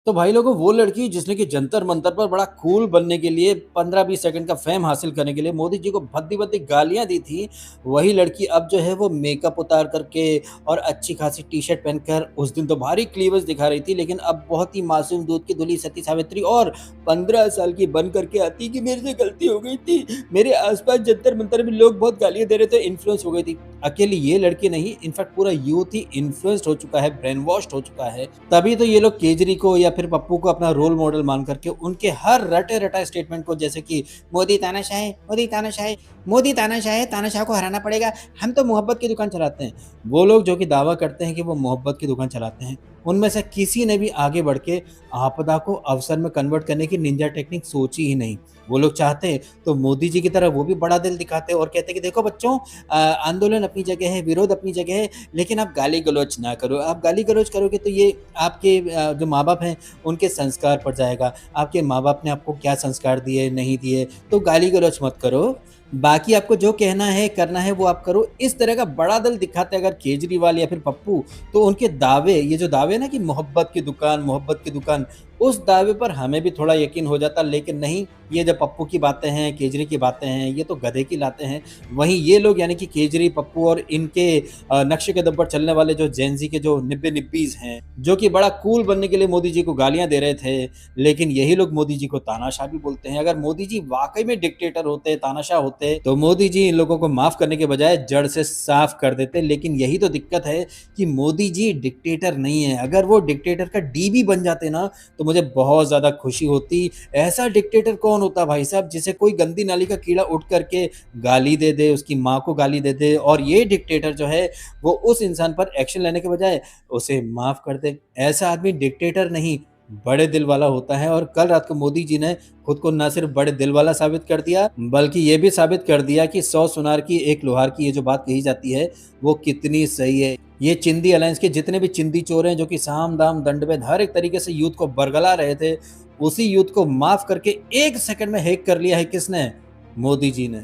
तो भाई लोगों, वो लड़की जिसने कि जंतर मंतर पर बड़ा कूल बनने के लिए 15-20 सेकंड का फेम हासिल करने के लिए मोदी जी को भद्दी भद्दी गालियां दी थी, वही लड़की अब जो है वो मेकअप उतार करके और अच्छी खासी टी शर्ट पहनकर उस दिन तो भारी क्लीवेज दिखा रही थी, लेकिन अब बहुत ही मासूम दूध की धुली सती सावित्री और 15 साल की बन करके आती कि मेरे से गलती हो गई थी, मेरे आसपास जंतर मंतर में लोग बहुत गालियां दे रहे थे, इन्फ्लुएंस हो गई थी। अकेली ये लड़की नहीं, इनफैक्ट पूरा यूथ ही इन्फ्लुएंस्ड हो चुका है, ब्रेन वॉश्ड हो चुका है। तभी तो ये लोग केजरी को या फिर पप्पू को अपना रोल मॉडल मान करके उनके हर रटे-रटाए स्टेटमेंट को, जैसे कि मोदी तानाशाह है, मोदी तानाशाह है, मोदी तानाशाह है, तानाशाह को हराना पड़ेगा, हम तो मोहब्बत की दुकान चलाते हैं। वो लोग जो कि दावा करते हैं कि वो मोहब्बत की दुकान चलाते हैं, उनमें से किसी ने भी आगे बढ़ के आपदा को अवसर में कन्वर्ट करने की निंजा टेक्निक सोची ही नहीं। वो लोग चाहते तो मोदी जी की तरह वो भी बड़ा दिल दिखाते और कहते कि देखो बच्चों, आंदोलन अपनी जगह है, विरोध अपनी जगह है, लेकिन आप गाली-गलौच ना करो। आप गाली-गलौच करोगे तो ये आपके जो माँ-बाप हैं, उनके संस्कार पड़ जाएगा। आपके माँ-बाप ने आपको क्या संस्कार दिए, नहीं दिए, तो गाली-गलौच मत करो। बाकी आपको जो कहना है, करना है, वो आप करो। इस तरह का बड़ा दिल दिखाते अगर केजरीवाल या फिर पप्पू, तो उनके दावे, ये जो दावे ना कि मोहब्बत की दुकान, उस दावे पर हमें भी थोड़ा यकीन हो जाता, लेकिन नहीं, ये जो पप्पू की बातें हैं, केजरी की बातें हैं, ये तो गधे की लाते हैं। वहीं ये लोग यानी कि केजरी, पप्पू और इनके नक्शे कदम पर चलने वाले जो जेन ज़ी के जो निब्बे-निब्बीज़ हैं, जो कि बड़ा कूल बनने के लिए मोदी जी को गालियाँ दे रहे थे, लेकिन यही लोग मोदी जी को तानाशाह भी बोलते हैं। अगर मोदी जी वाक़ई में डिक्टेटर होते, तानाशाह होते, तो मोदी जी इन लोगों को माफ़ करने के बजाय जड़ से साफ कर देते। लेकिन यही तो दिक्कत है कि मोदी जी डिक्टेटर नहीं है। अगर वो डिक्टेटर का डी भी बन जाते ना, तो मुझे बहुत ज़्यादा खुशी होती। ऐसा डिक्टेटर कौन होता भाई साहब, जिसे कोई गंदी नाली का कीड़ा उठ करके गाली दे दे, उसकी माँ को गाली दे दे, और ये डिक्टेटर जो है वो उस इंसान पर एक्शन लेने के बजाय उसे माफ़ कर दे। ऐसा आदमी डिक्टेटर नहीं, बड़े दिल वाला होता है। और कल रात को मोदी जी ने खुद को ना सिर्फ बड़े दिल वाला साबित कर दिया, बल्कि ये भी साबित कर दिया कि 100 सुनार की एक लोहार की ये जो बात कही जाती है, वो कितनी सही है। ये चिंदी अलायंस के जितने भी चिंदी चोर हैं, जो कि साम, दाम, दंडभेद हर एक तरीके से यूथ को बरगला रहे थे, उसी यूथ को माफ़ करके 1 सेकंड में हैक कर लिया है किसने? मोदी जी ने।